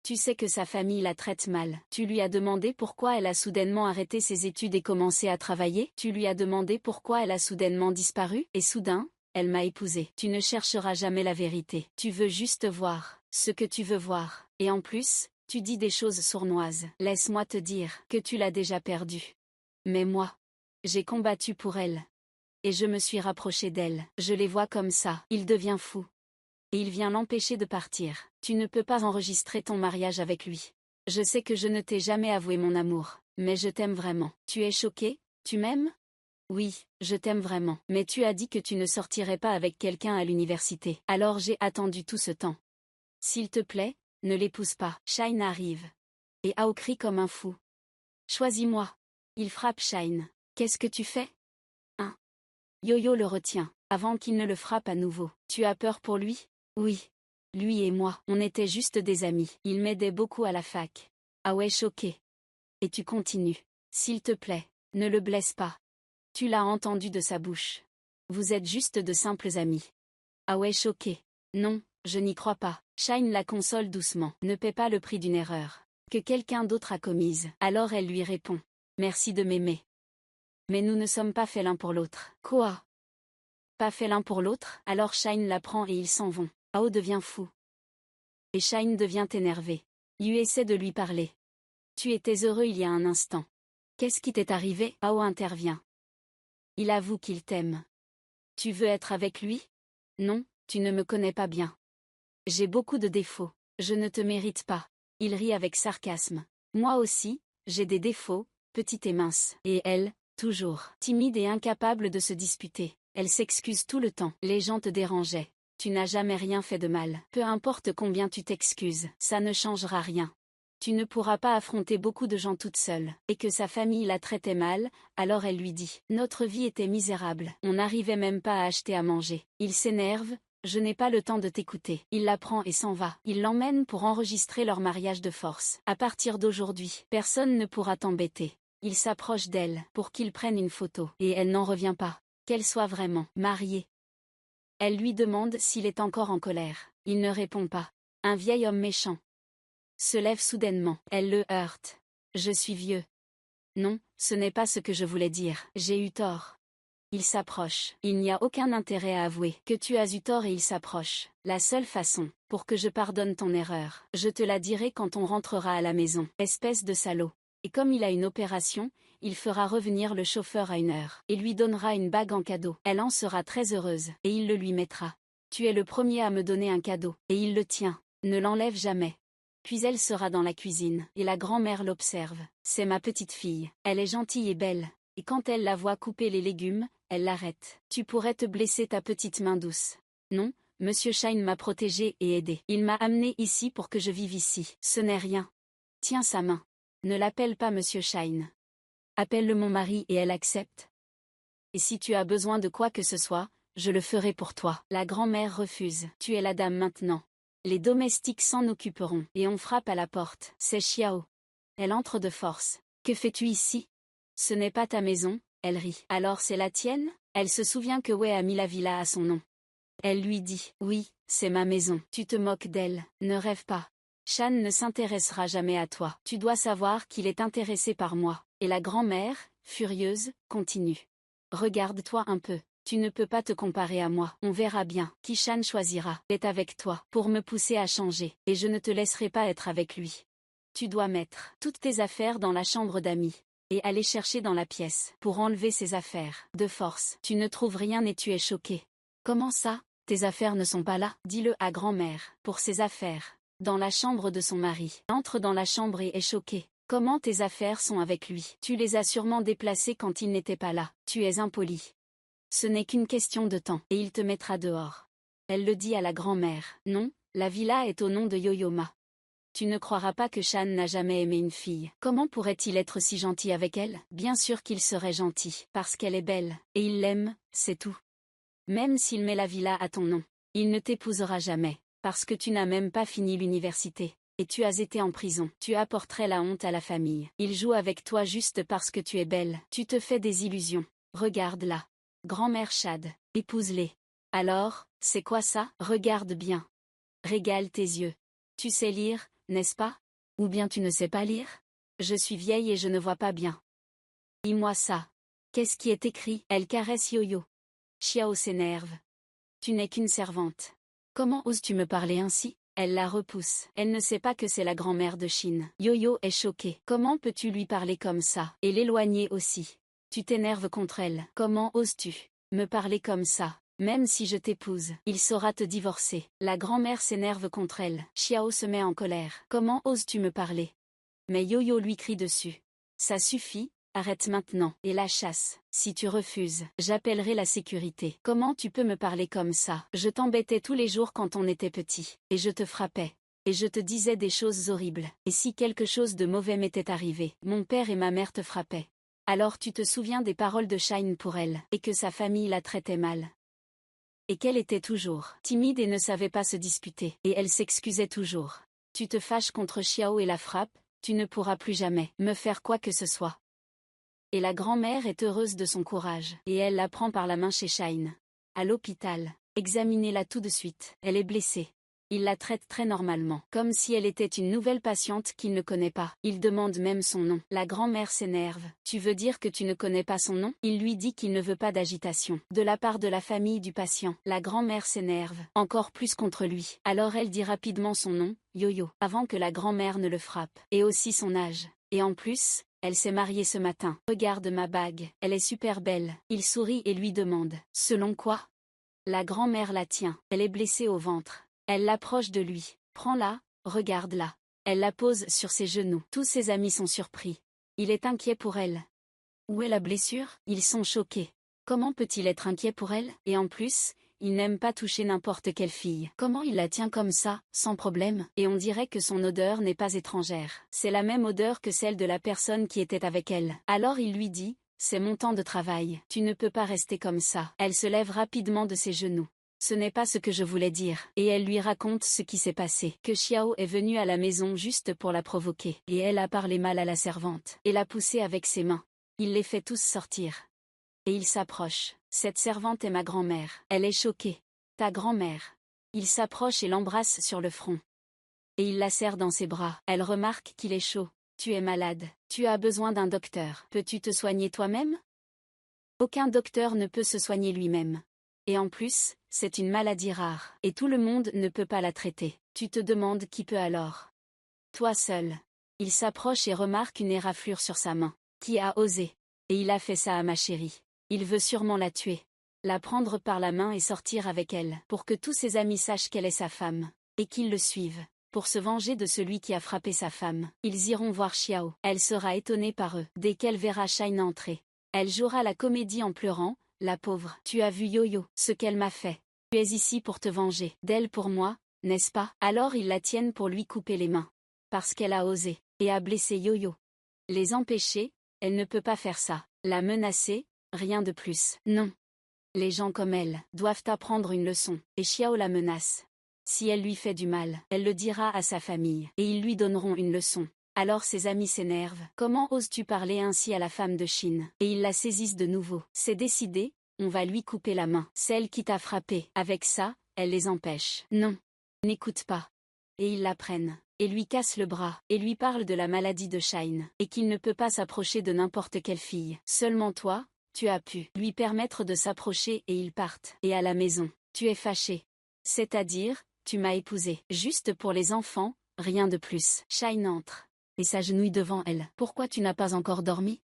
Tu sais que sa famille la traite mal. Tu lui as demandé pourquoi elle a soudainement arrêté ses études et commencé à travailler? Tu lui as demandé pourquoi elle a soudainement disparu? Et soudain, elle m'a épousée. Tu ne chercheras jamais la vérité. Tu veux juste voir ce que tu veux voir. Et en plus, tu dis des choses sournoises. Laisse-moi te dire que tu l'as déjà perdue. Mais moi, j'ai combattu pour elle. Et je me suis rapproché d'elle. Je les vois comme ça. Il devient fou. Et il vient l'empêcher de partir. Tu ne peux pas enregistrer ton mariage avec lui. Je sais que je ne t'ai jamais avoué mon amour, mais je t'aime vraiment. Tu es choqué? Tu m'aimes? Oui, je t'aime vraiment. Mais tu as dit que tu ne sortirais pas avec quelqu'un à l'université. Alors j'ai attendu tout ce temps. S'il te plaît, ne l'épouse pas. Shine arrive. Et Ao crie comme un fou. Choisis-moi. Il frappe Shine. Qu'est-ce que tu fais? Yo-yo le retient, avant qu'il ne le frappe à nouveau. Tu as peur pour lui? Oui. Lui et moi, on était juste des amis. Il m'aidait beaucoup à la fac. Ah ouais, choqué. Et tu continues. S'il te plaît, ne le blesse pas. Tu l'as entendu de sa bouche. Vous êtes juste de simples amis. Ah ouais, choqué. Non, je n'y crois pas. Shine la console doucement. Ne paie pas le prix d'une erreur que quelqu'un d'autre a commise. Alors elle lui répond. Merci de m'aimer. Mais nous ne sommes pas faits l'un pour l'autre. Quoi? Pas faits l'un pour l'autre? Alors Shine la prend et ils s'en vont. Ao devient fou. Et Shine devient énervé. Yu essaie de lui parler. Tu étais heureux il y a un instant. Qu'est-ce qui t'est arrivé? Ao intervient. Il avoue qu'il t'aime. Tu veux être avec lui? Non, tu ne me connais pas bien. J'ai beaucoup de défauts. Je ne te mérite pas. Il rit avec sarcasme. Moi aussi, j'ai des défauts, petite et mince. Et elle, toujours timide et incapable de se disputer. Elle s'excuse tout le temps. Les gens te dérangeaient. Tu n'as jamais rien fait de mal. Peu importe combien tu t'excuses, ça ne changera rien. Tu ne pourras pas affronter beaucoup de gens toute seule. Et que sa famille la traitait mal, alors elle lui dit. Notre vie était misérable. On n'arrivait même pas à acheter à manger. Il s'énerve, Je n'ai pas le temps de t'écouter. Il la prend et s'en va. Il l'emmène pour enregistrer leur mariage de force. À partir d'aujourd'hui, personne ne pourra t'embêter. Il s'approche d'elle pour qu'ils prennent une photo. Et elle n'en revient pas. Qu'elle soit vraiment mariée. Elle lui demande s'il est encore en colère. Il ne répond pas. Un vieil homme méchant se lève soudainement. Elle le heurte. Je suis vieux. Non, ce n'est pas ce que je voulais dire. J'ai eu tort. Il s'approche. Il n'y a aucun intérêt à avouer que tu as eu tort et il s'approche. La seule façon, pour que je pardonne ton erreur, je te la dirai quand on rentrera à la maison. Espèce de salaud. Et comme il a une opération, il fera revenir le chauffeur à 1 heure et lui donnera une bague en cadeau. Elle en sera très heureuse et il le lui mettra. Tu es le premier à me donner un cadeau et il le tient. Ne l'enlève jamais. Puis elle sera dans la cuisine et la grand-mère l'observe. C'est ma petite fille. Elle est gentille et belle. Et quand elle la voit couper les légumes, elle l'arrête. Tu pourrais te blesser ta petite main douce. Non, Monsieur Shine m'a protégée et aidée. Il m'a amené ici pour que je vive ici. Ce n'est rien. Tiens sa main. Ne l'appelle pas Monsieur Shine. Appelle-le mon mari et elle accepte. Et si tu as besoin de quoi que ce soit, je le ferai pour toi. La grand-mère refuse. Tu es la dame maintenant. Les domestiques s'en occuperont. Et on frappe à la porte. C'est Xiao. Elle entre de force. Que fais-tu ici? Ce n'est pas ta maison, elle rit. Alors c'est la tienne? Elle se souvient que Wei a mis la villa à son nom. Elle lui dit, oui, c'est ma maison. Tu te moques d'elle, ne rêve pas. Shan ne s'intéressera jamais à toi. Tu dois savoir qu'il est intéressé par moi. Et la grand-mère, furieuse, continue. Regarde-toi un peu. Tu ne peux pas te comparer à moi. On verra bien qui Shan choisira. Est avec toi pour me pousser à changer. Et je ne te laisserai pas être avec lui. Tu dois mettre toutes tes affaires dans la chambre d'amis. Et aller chercher dans la pièce pour enlever ses affaires. De force. Tu ne trouves rien et tu es choqué. Comment ça? Tes affaires ne sont pas là? Dis-le à grand-mère. Pour ses affaires. Dans la chambre de son mari. Entre dans la chambre et est choqué. Comment tes affaires sont avec lui? Tu les as sûrement déplacées quand il n'était pas là. Tu es impoli. Ce n'est qu'une question de temps. Et il te mettra dehors. Elle le dit à la grand-mère. Non, la villa est au nom de Yo-Yo-Ma. Tu ne croiras pas que Shan n'a jamais aimé une fille. Comment pourrait-il être si gentil avec elle? Bien sûr qu'il serait gentil, parce qu'elle est belle, et il l'aime, c'est tout. Même s'il met la villa à ton nom, il ne t'épousera jamais, parce que tu n'as même pas fini l'université, et tu as été en prison. Tu apporterais la honte à la famille. Il joue avec toi juste parce que tu es belle. Tu te fais des illusions. Regarde-la. Grand-mère Shad, épouse-les. Alors, c'est quoi ça? Regarde bien. Régale tes yeux. Tu sais lire, n'est-ce pas? Ou bien tu ne sais pas lire? Je suis vieille et je ne vois pas bien. Dis-moi ça. Qu'est-ce qui est écrit? Elle caresse Yo-Yo. Xiao s'énerve. Tu n'es qu'une servante. Comment oses-tu me parler ainsi? Elle la repousse. Elle ne sait pas que c'est la grand-mère de Chine. Yo-Yo est choquée. Comment peux-tu lui parler comme ça? Et l'éloigner aussi. Tu t'énerves contre elle. Comment oses-tu me parler comme ça? Même si je t'épouse, il saura te divorcer. La grand-mère s'énerve contre elle. Xiao se met en colère. Comment oses-tu me parler? Mais Yo-Yo lui crie dessus. Ça suffit, arrête maintenant, et la chasse. Si tu refuses, j'appellerai la sécurité. Comment tu peux me parler comme ça? Je t'embêtais tous les jours quand on était petit, et je te frappais. Et je te disais des choses horribles. Et si quelque chose de mauvais m'était arrivé, mon père et ma mère te frappaient. Alors tu te souviens des paroles de Shine pour elle, et que sa famille la traitait mal. Et qu'elle était toujours timide et ne savait pas se disputer. Et elle s'excusait toujours. Tu te fâches contre Xiao et la frappe, tu ne pourras plus jamais me faire quoi que ce soit. Et la grand-mère est heureuse de son courage. Et elle la prend par la main chez Shine. À l'hôpital. Examinez-la tout de suite. Elle est blessée. Il la traite très normalement, comme si elle était une nouvelle patiente qu'il ne connaît pas. Il demande même son nom. La grand-mère s'énerve. Tu veux dire que tu ne connais pas son nom? Il lui dit qu'il ne veut pas d'agitation de la part de la famille du patient. La grand-mère s'énerve, encore plus contre lui. Alors elle dit rapidement son nom, Yo-Yo, avant que la grand-mère ne le frappe. Et aussi son âge. Et en plus, elle s'est mariée ce matin. Regarde ma bague, elle est super belle. Il sourit et lui demande, selon quoi? La grand-mère la tient. Elle est blessée au ventre. Elle l'approche de lui. Prends-la, regarde-la. Elle la pose sur ses genoux. Tous ses amis sont surpris. Il est inquiet pour elle. Où est la blessure? Ils sont choqués. Comment peut-il être inquiet pour elle? Et en plus, il n'aime pas toucher n'importe quelle fille. Comment il la tient comme ça, sans problème? Et on dirait que son odeur n'est pas étrangère. C'est la même odeur que celle de la personne qui était avec elle. Alors il lui dit, c'est mon temps de travail. Tu ne peux pas rester comme ça. Elle se lève rapidement de ses genoux. ce n'est pas ce que je voulais dire. Et elle lui raconte ce qui s'est passé. Que Xiao est venu à la maison juste pour la provoquer. Et elle a parlé mal à la servante. Et l'a poussée avec ses mains. Il les fait tous sortir. Et il s'approche. Cette servante est ma grand-mère. Elle est choquée. Ta grand-mère. Il s'approche et l'embrasse sur le front. Et il la serre dans ses bras. Elle remarque qu'il est chaud. Tu es malade. Tu as besoin d'un docteur. Peux-tu te soigner toi-même? Aucun docteur ne peut se soigner lui-même. Et en plus, c'est une maladie rare. Et tout le monde ne peut pas la traiter. Tu te demandes qui peut alors? Toi seul. Il s'approche et remarque une éraflure sur sa main. Qui a osé? Et il a fait ça à ma chérie. Il veut sûrement la tuer. La prendre par la main et sortir avec elle. Pour que tous ses amis sachent qu'elle est sa femme. Et qu'ils le suivent. Pour se venger de celui qui a frappé sa femme. Ils iront voir Xiao. Elle sera étonnée par eux. Dès qu'elle verra Shine entrer. Elle jouera la comédie en pleurant. La pauvre. Tu as vu Yo-Yo, ce qu'elle m'a fait. Tu es ici pour te venger. D'elle pour moi, n'est-ce pas? Alors ils la tiennent pour lui couper les mains. Parce qu'elle a osé. Et a blessé Yo-Yo. Les empêcher, elle ne peut pas faire ça. La menacer, rien de plus. Non. Les gens comme elle doivent apprendre une leçon. Et Xiao la menace. Si elle lui fait du mal, elle le dira à sa famille. Et ils lui donneront une leçon. Alors ses amis s'énervent. Comment oses-tu parler ainsi à la femme de Chine? Et ils la saisissent de nouveau. C'est décidé, on va lui couper la main. Celle qui t'a frappé. Avec ça, elle les empêche. Non. N'écoute pas. Et ils la prennent. Et lui cassent le bras. Et lui parlent de la maladie de Shine. Et qu'il ne peut pas s'approcher de n'importe quelle fille. Seulement toi, tu as pu lui permettre de s'approcher et ils partent. Et à la maison, tu es fâché. C'est-à-dire, tu m'as épousé. Juste pour les enfants, rien de plus. Shine entre. Et s'agenouille devant elle. Pourquoi tu n'as pas encore dormi?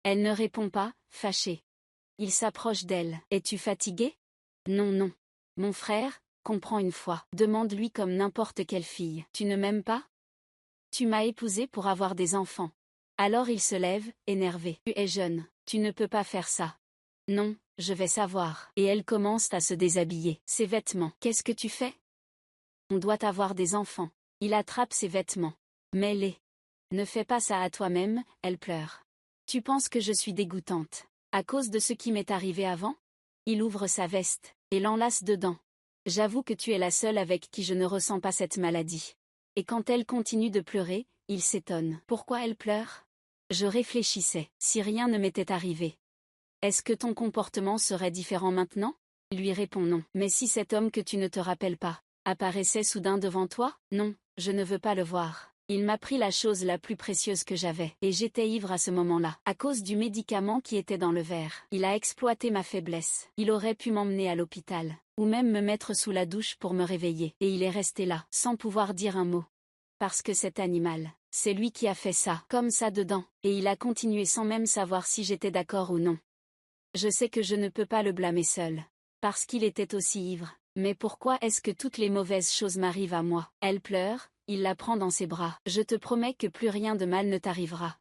Elle ne répond pas, fâchée. Il s'approche d'elle. Es-tu fatiguée? Non, non. Mon frère, comprends une fois. Demande-lui comme n'importe quelle fille. Tu ne m'aimes pas? Tu m'as épousé pour avoir des enfants. Alors il se lève, énervé. Tu es jeune, tu ne peux pas faire ça. Non, je vais savoir. Et elle commence à se déshabiller. Ses vêtements. Qu'est-ce que tu fais? On doit avoir des enfants. Il attrape ses vêtements. Mets-les. Ne fais pas ça à toi-même, elle pleure. Tu penses que je suis dégoûtante, à cause de ce qui m'est arrivé avant? Il ouvre sa veste, et l'enlace dedans. J'avoue que tu es la seule avec qui je ne ressens pas cette maladie. Et quand elle continue de pleurer, il s'étonne. Pourquoi elle pleure? Je réfléchissais, si rien ne m'était arrivé. Est-ce que ton comportement serait différent maintenant? Il lui répond non. Mais si cet homme que tu ne te rappelles pas, apparaissait soudain devant toi? Non, je ne veux pas le voir. Il m'a pris la chose la plus précieuse que j'avais. Et j'étais ivre à ce moment-là, à cause du médicament qui était dans le verre. Il a exploité ma faiblesse. Il aurait pu m'emmener à l'hôpital, ou même me mettre sous la douche pour me réveiller. Et il est resté là, sans pouvoir dire un mot. Parce que cet animal, c'est lui qui a fait ça, comme ça dedans. Et il a continué sans même savoir si j'étais d'accord ou non. Je sais que je ne peux pas le blâmer seul. Parce qu'il était aussi ivre. Mais pourquoi est-ce que toutes les mauvaises choses m'arrivent à moi? Elle pleure. Il la prend dans ses bras. Je te promets que plus rien de mal ne t'arrivera.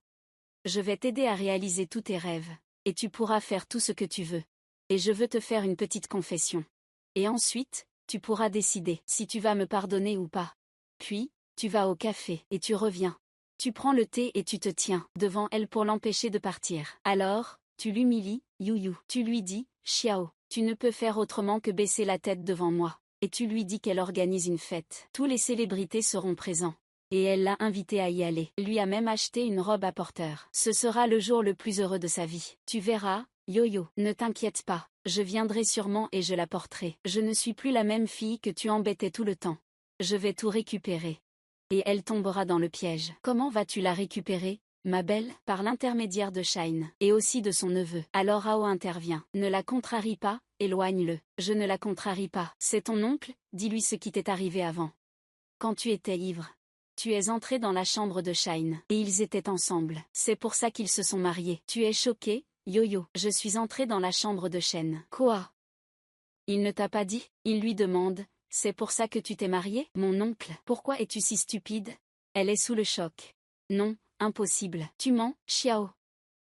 Je vais t'aider à réaliser tous tes rêves. Et tu pourras faire tout ce que tu veux. Et je veux te faire une petite confession. Et ensuite, tu pourras décider si tu vas me pardonner ou pas. Puis, tu vas au café et tu reviens. Tu prends le thé et tu te tiens devant elle pour l'empêcher de partir. Alors, tu l'humilies, Youyou. Tu lui dis, Xiao, tu ne peux faire autrement que baisser la tête devant moi. Et tu lui dis qu'elle organise une fête. Tous les célébrités seront présents. Et elle l'a invité à y aller. Lui a même acheté une robe à porteur. Ce sera le jour le plus heureux de sa vie. Tu verras, Yo-Yo, ne t'inquiète pas. Je viendrai sûrement et je la porterai. Je ne suis plus la même fille que tu embêtais tout le temps. Je vais tout récupérer. Et elle tombera dans le piège. Comment vas-tu la récupérer, ma belle? Par l'intermédiaire de Shine. Et aussi de son neveu. Alors Ao intervient. Ne la contrarie pas. Éloigne-le. Je ne la contrarie pas. C'est ton oncle, dis-lui ce qui t'est arrivé avant. Quand tu étais ivre. Tu es entré dans la chambre de Shine. Et ils étaient ensemble. C'est pour ça qu'ils se sont mariés. Tu es choqué, Yo-Yo. Je suis entré dans la chambre de Shine. Quoi? Il ne t'a pas dit? Il lui demande. C'est pour ça que tu t'es marié? Mon oncle. Pourquoi es-tu si stupide? Elle est sous le choc. Non, impossible. Tu mens, Xiao.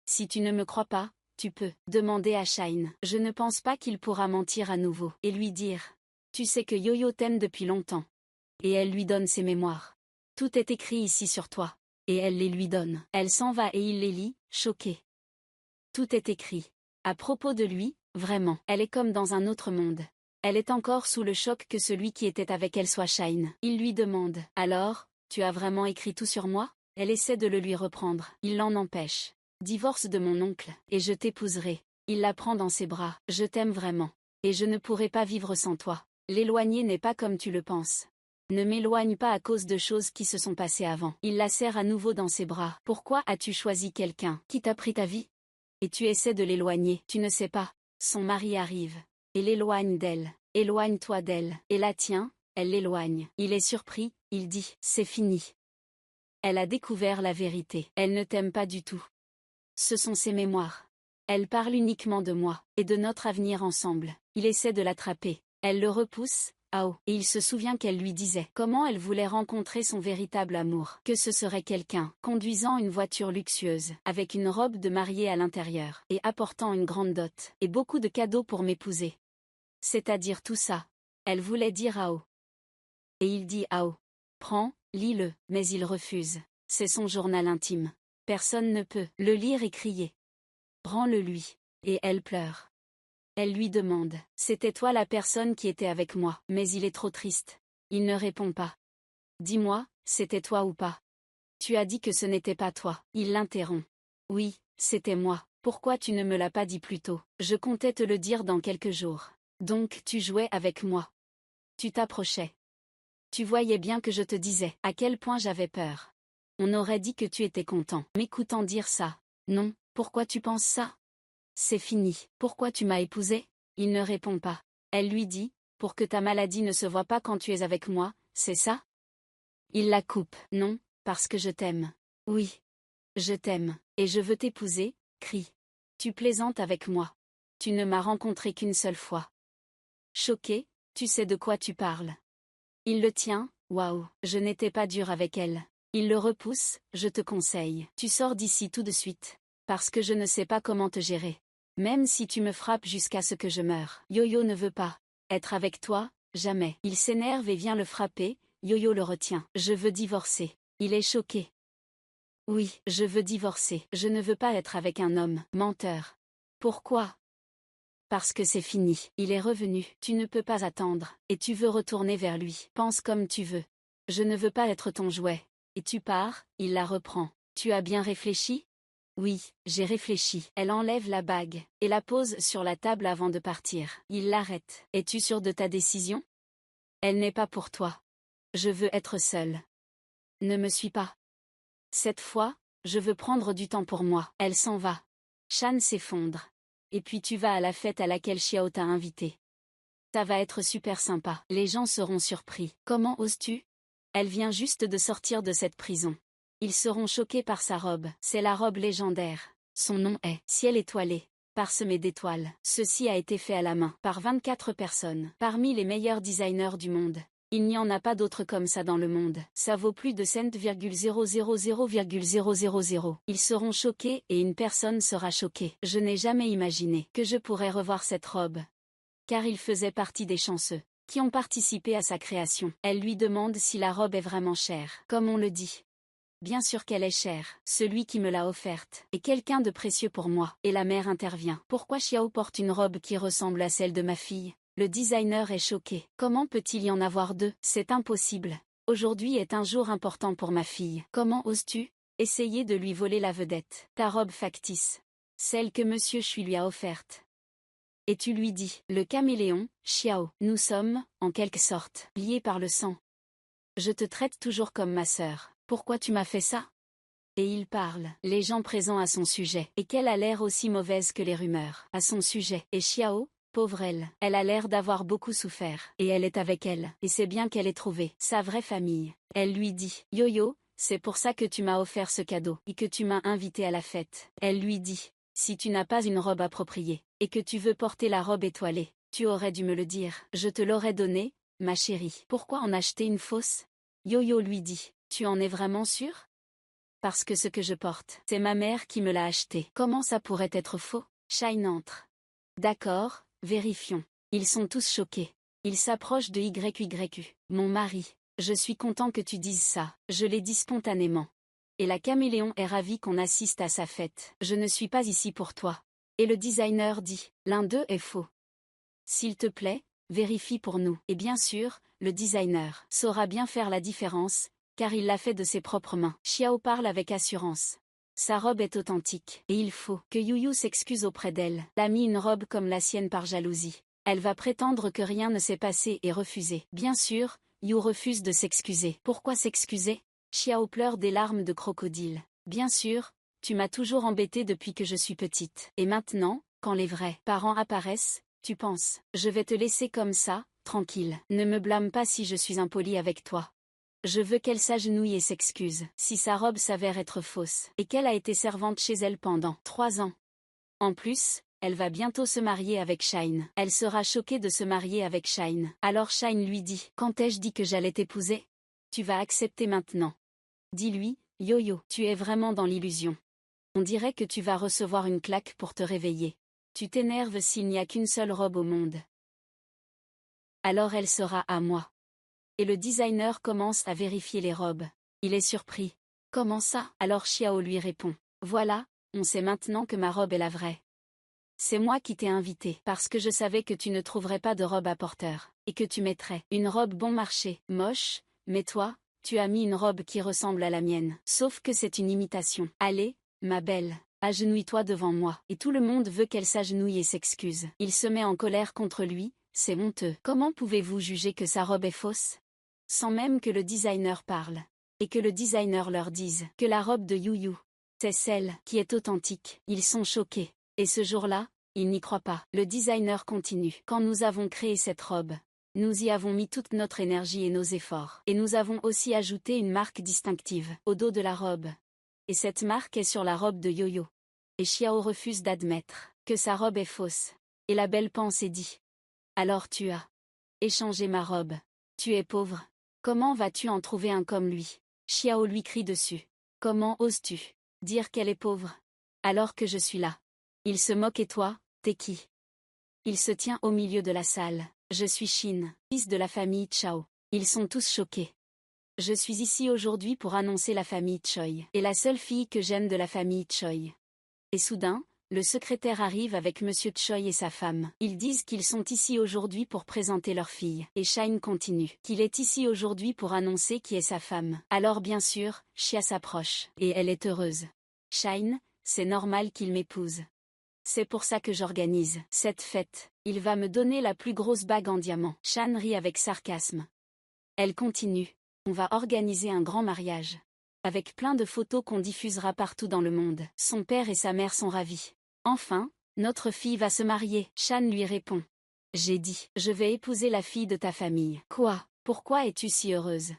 Si tu ne me crois pas, tu peux demander à Shine. Je ne pense pas qu'il pourra mentir à nouveau. Et lui dire. Tu sais que Yo-Yo t'aime depuis longtemps. Et elle lui donne ses mémoires. Tout est écrit ici sur toi. Et elle les lui donne. Elle s'en va et il les lit, choqué. Tout est écrit. À propos de lui, vraiment. Elle est comme dans un autre monde. Elle est encore sous le choc que celui qui était avec elle soit Shine. Il lui demande « Alors, tu as vraiment écrit tout sur moi ?» Elle essaie de le lui reprendre. Il l'en empêche. « Divorce de mon oncle, et je t'épouserai. » Il la prend dans ses bras. « Je t'aime vraiment. Et je ne pourrai pas vivre sans toi. L'éloigner n'est pas comme tu le penses. Ne m'éloigne pas à cause de choses qui se sont passées avant. » Il la serre à nouveau dans ses bras. « Pourquoi as-tu choisi quelqu'un qui t'a pris ta vie? Et tu essaies de l'éloigner. Tu ne sais pas. Son mari arrive. Et l'éloigne d'elle. Éloigne-toi d'elle. Et la tient, elle l'éloigne. Il est surpris, il dit « C'est fini. » Elle a découvert la vérité. Elle ne t'aime pas du tout. Ce sont ses mémoires. Elle parle uniquement de moi, et de notre avenir ensemble. Il essaie de l'attraper. Elle le repousse, et il se souvient qu'elle lui disait comment elle voulait rencontrer son véritable amour, que ce serait quelqu'un conduisant une voiture luxueuse, avec une robe de mariée à l'intérieur, et apportant une grande dot, et beaucoup de cadeaux pour m'épouser. C'est-à-dire tout ça. Elle voulait dire Ao. Et il dit Ao. Prends, lis-le, mais il refuse. C'est son journal intime. Personne ne peut le lire et crier. Rends-le lui. Et elle pleure. Elle lui demande, c'était toi la personne qui était avec moi, mais il est trop triste. Il ne répond pas. Dis-moi, c'était toi ou pas? Tu as dit que ce n'était pas toi. Il l'interrompt. Oui, c'était moi. Pourquoi tu ne me l'as pas dit plus tôt? Je comptais te le dire dans quelques jours. Donc tu jouais avec moi. Tu t'approchais. Tu voyais bien que je te disais à quel point j'avais peur. On aurait dit que tu étais content. M'écoutant dire ça. Non, pourquoi tu penses ça? C'est fini. Pourquoi tu m'as épousé? Il ne répond pas. Elle lui dit, pour que ta maladie ne se voie pas quand tu es avec moi, c'est ça? Il la coupe. Non, parce que je t'aime. Oui. Je t'aime, et je veux t'épouser, crie. Tu plaisantes avec moi. Tu ne m'as rencontré qu'une seule fois. Choqué, tu sais de quoi tu parles. Il le tient, waouh, je n'étais pas dur avec elle. Il le repousse, je te conseille. Tu sors d'ici tout de suite. Parce que je ne sais pas comment te gérer. Même si tu me frappes jusqu'à ce que je meure. Yo-Yo ne veut pas être avec toi, jamais. Il s'énerve et vient le frapper, Yo-Yo le retient. Je veux divorcer. Il est choqué. Oui, je veux divorcer. Je ne veux pas être avec un homme, menteur. Pourquoi? Parce que c'est fini. Il est revenu. Tu ne peux pas attendre. Et tu veux retourner vers lui. Pense comme tu veux. Je ne veux pas être ton jouet. Et tu pars, il la reprend. Tu as bien réfléchi? Oui, j'ai réfléchi. Elle enlève la bague, et la pose sur la table avant de partir. Il l'arrête. Es-tu sûre de ta décision? Elle n'est pas pour toi. Je veux être seule. Ne me suis pas. Cette fois, je veux prendre du temps pour moi. Elle s'en va. Shan s'effondre. Et puis tu vas à la fête à laquelle Xiao t'a invité. Ça va être super sympa. Les gens seront surpris. Comment oses-tu? Elle vient juste de sortir de cette prison. Ils seront choqués par sa robe. C'est la robe légendaire. Son nom est Ciel étoilé, parsemé d'étoiles. Ceci a été fait à la main par 24 personnes. Parmi les meilleurs designers du monde. Il n'y en a pas d'autres comme ça dans le monde. Ça vaut plus de 7,000,000. Ils seront choqués et une personne sera choquée. Je n'ai jamais imaginé que je pourrais revoir cette robe. Car il faisait partie des chanceux qui ont participé à sa création. Elle lui demande si la robe est vraiment chère. Comme on le dit. Bien sûr qu'elle est chère. Celui qui me l'a offerte est quelqu'un de précieux pour moi. Et la mère intervient. Pourquoi Xiao porte une robe qui ressemble à celle de ma fille? Le designer est choqué. Comment peut-il y en avoir deux? C'est impossible. Aujourd'hui est un jour important pour ma fille. Comment oses-tu essayer de lui voler la vedette? Ta robe factice. Celle que Monsieur Chui lui a offerte. Et tu lui dis, le caméléon, Xiao, nous sommes, en quelque sorte, liés par le sang. Je te traite toujours comme ma sœur. Pourquoi tu m'as fait ça? Et il parle, les gens présents à son sujet, et qu'elle a l'air aussi mauvaise que les rumeurs, à son sujet. Et Xiao, pauvre elle a l'air d'avoir beaucoup souffert, et elle est avec elle, et c'est bien qu'elle ait trouvé sa vraie famille. Elle lui dit, Yo-Yo, c'est pour ça que tu m'as offert ce cadeau, et que tu m'as invité à la fête. Elle lui dit, si tu n'as pas une robe appropriée, et que tu veux porter la robe étoilée, tu aurais dû me le dire. Je te l'aurais donnée, ma chérie. Pourquoi en acheter une fausse? Yo-Yo lui dit, tu en es vraiment sûre? Parce que ce que je porte, c'est ma mère qui me l'a acheté. Comment ça pourrait être faux? Shine entre. D'accord, vérifions. Ils sont tous choqués. Ils s'approchent de YYU. Mon mari, je suis content que tu dises ça. Je l'ai dit spontanément. Et la caméléon est ravie qu'on assiste à sa fête. Je ne suis pas ici pour toi. Et le designer dit, l'un d'eux est faux. S'il te plaît, Vérifie pour nous. Et bien sûr, le designer saura bien faire la différence, car il l'a fait de ses propres mains. Xiao parle avec assurance. Sa robe est authentique, et il faut que Yuyu s'excuse auprès d'elle. Elle a mis une robe comme la sienne par jalousie. Elle va prétendre que rien ne s'est passé et refuser. Bien sûr, Yu refuse de s'excuser. Pourquoi s'excuser? Xiao pleure des larmes de crocodile. Bien sûr, tu m'as toujours embêtée depuis que je suis petite. Et maintenant, quand les vrais parents apparaissent, tu penses, je vais te laisser comme ça, tranquille. Ne me blâme pas si je suis impolie avec toi. Je veux qu'elle s'agenouille et s'excuse si sa robe s'avère être fausse et qu'elle a été servante chez elle pendant 3 ans. En plus, elle va bientôt se marier avec Shine. Elle sera choquée de se marier avec Shine. Alors Shine lui dit, quand ai-je dit que j'allais t'épouser? Tu vas accepter maintenant. Dis-lui, Yo-Yo, tu es vraiment dans l'illusion. On dirait que tu vas recevoir une claque pour te réveiller. Tu t'énerves s'il n'y a qu'une seule robe au monde. Alors elle sera à moi. Et le designer commence à vérifier les robes. Il est surpris. Comment ça? Alors Xiao lui répond. Voilà, on sait maintenant que ma robe est la vraie. C'est moi qui t'ai invité parce que je savais que tu ne trouverais pas de robe à porteur, et que tu mettrais une robe bon marché, moche, mais toi, tu as mis une robe qui ressemble à la mienne. Sauf que c'est une imitation. Allez, ma belle, agenouille-toi devant moi. Et tout le monde veut qu'elle s'agenouille et s'excuse. Il se met en colère contre lui, c'est honteux. Comment pouvez-vous juger que sa robe est fausse? Sans même que le designer parle. Et que le designer leur dise que la robe de Yuyu, c'est celle qui est authentique. Ils sont choqués. Et ce jour-là, ils n'y croient pas. Le designer continue. Quand nous avons créé cette robe, nous y avons mis toute notre énergie et nos efforts. Et nous avons aussi ajouté une marque distinctive au dos de la robe. Et cette marque est sur la robe de Yo-Yo. Et Xiao refuse d'admettre que sa robe est fausse. Et la belle pense et dit. Alors tu as échangé ma robe. Tu es pauvre. Comment vas-tu en trouver un comme lui? Xiao lui crie dessus. Comment oses-tu dire qu'elle est pauvre? Alors que je suis là. Il se moque et toi, t'es qui? Il se tient au milieu de la salle. Je suis Shin, fils de la famille Chao. Ils sont tous choqués. Je suis ici aujourd'hui pour annoncer la famille Choi. Et la seule fille que j'aime de la famille Choi. Et soudain, le secrétaire arrive avec Monsieur Choi et sa femme. Ils disent qu'ils sont ici aujourd'hui pour présenter leur fille. Et Shine continue qu'il est ici aujourd'hui pour annoncer qui est sa femme. Alors bien sûr, Chia s'approche. Et elle est heureuse. Shine, c'est normal qu'il m'épouse. C'est pour ça que j'organise cette fête. Il va me donner la plus grosse bague en diamant. Shan rit avec sarcasme. Elle continue. On va organiser un grand mariage. Avec plein de photos qu'on diffusera partout dans le monde. Son père et sa mère sont ravis. Enfin, notre fille va se marier. Shan lui répond. J'ai dit, je vais épouser la fille de ta famille. Quoi? Pourquoi es-tu si heureuse?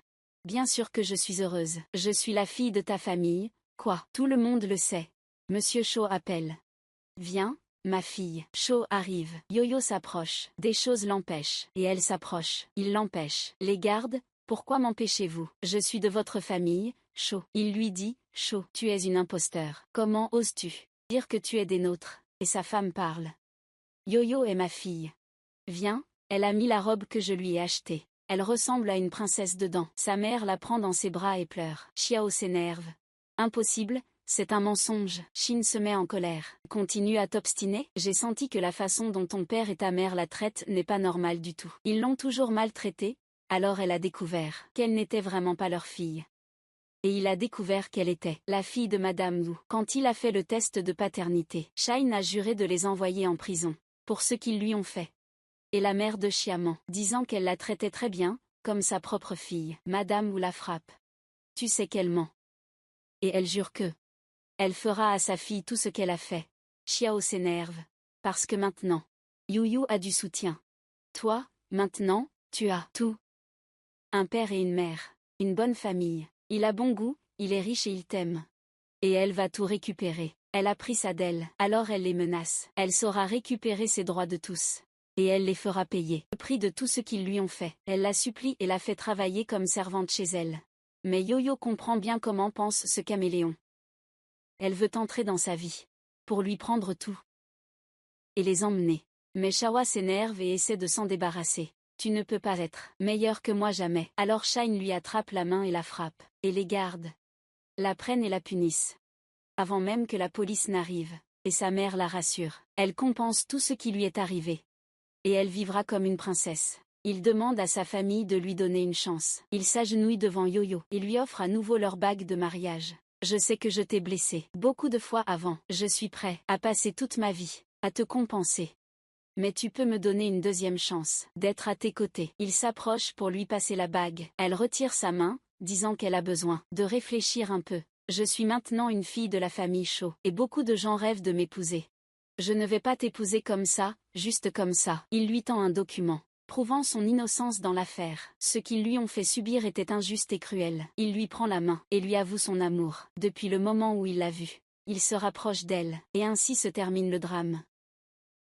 Bien sûr que je suis heureuse. Je suis la fille de ta famille. Quoi? Tout le monde le sait. Monsieur Cho appelle. Viens, ma fille. Cho arrive. Yo-Yo s'approche. Des choses l'empêchent. Et elle s'approche. Il l'empêche. Les gardes, pourquoi m'empêchez-vous? Je suis de votre famille, Cho. Il lui dit, Cho, tu es une imposteur. Comment oses-tu dire que tu es des nôtres? Et sa femme parle. Yo-Yo est ma fille. Viens, elle a mis la robe que je lui ai achetée. Elle ressemble à une princesse dedans. Sa mère la prend dans ses bras et pleure. Xiao s'énerve. Impossible. C'est un mensonge. Shin se met en colère. Continue à t'obstiner. J'ai senti que la façon dont ton père et ta mère la traitent n'est pas normale du tout. Ils l'ont toujours maltraitée. Alors elle a découvert qu'elle n'était vraiment pas leur fille. Et il a découvert qu'elle était la fille de Madame Wu. Quand il a fait le test de paternité, Shine a juré de les envoyer en prison pour ce qu'ils lui ont fait. Et la mère de Xiamen, disant qu'elle la traitait très bien, comme sa propre fille. Madame Wu la frappe. Tu sais qu'elle ment. Et elle jure que elle fera à sa fille tout ce qu'elle a fait. Xiao s'énerve. Parce que maintenant, Yuyu a du soutien. Toi, maintenant, tu as tout. Un père et une mère. Une bonne famille. Il a bon goût, il est riche et il t'aime. Et elle va tout récupérer. Elle a pris ça d'elle. Alors elle les menace. Elle saura récupérer ses droits de tous. Et elle les fera payer le prix de tout ce qu'ils lui ont fait. Elle la supplie et la fait travailler comme servante chez elle. Mais Yo-Yo comprend bien comment pense ce caméléon. Elle veut entrer dans sa vie. Pour lui prendre tout. Et les emmener. Mais Shawa s'énerve et essaie de s'en débarrasser. Tu ne peux pas être meilleur que moi jamais. Alors Shine lui attrape la main et la frappe. Et les gardes la prennent et la punissent. Avant même que la police n'arrive. Et sa mère la rassure. Elle compense tout ce qui lui est arrivé. et elle vivra comme une princesse. Il demande à sa famille de lui donner une chance. Il s'agenouille devant Yo-Yo et lui offre à nouveau leur bague de mariage. Je sais que je t'ai blessé beaucoup de fois avant. Je suis prêt à passer toute ma vie, à te compenser. Mais tu peux me donner une deuxième chance d'être à tes côtés. Il s'approche pour lui passer la bague. Elle retire sa main, disant qu'elle a besoin de réfléchir un peu. Je suis maintenant une fille de la famille Shaw, et beaucoup de gens rêvent de m'épouser. Je ne vais pas t'épouser comme ça, juste comme ça. Il lui tend un document, prouvant son innocence dans l'affaire. Ce qu'ils lui ont fait subir était injuste et cruel. Il lui prend la main, et lui avoue son amour, depuis le moment où il l'a vue. Il se rapproche d'elle, et ainsi se termine le drame.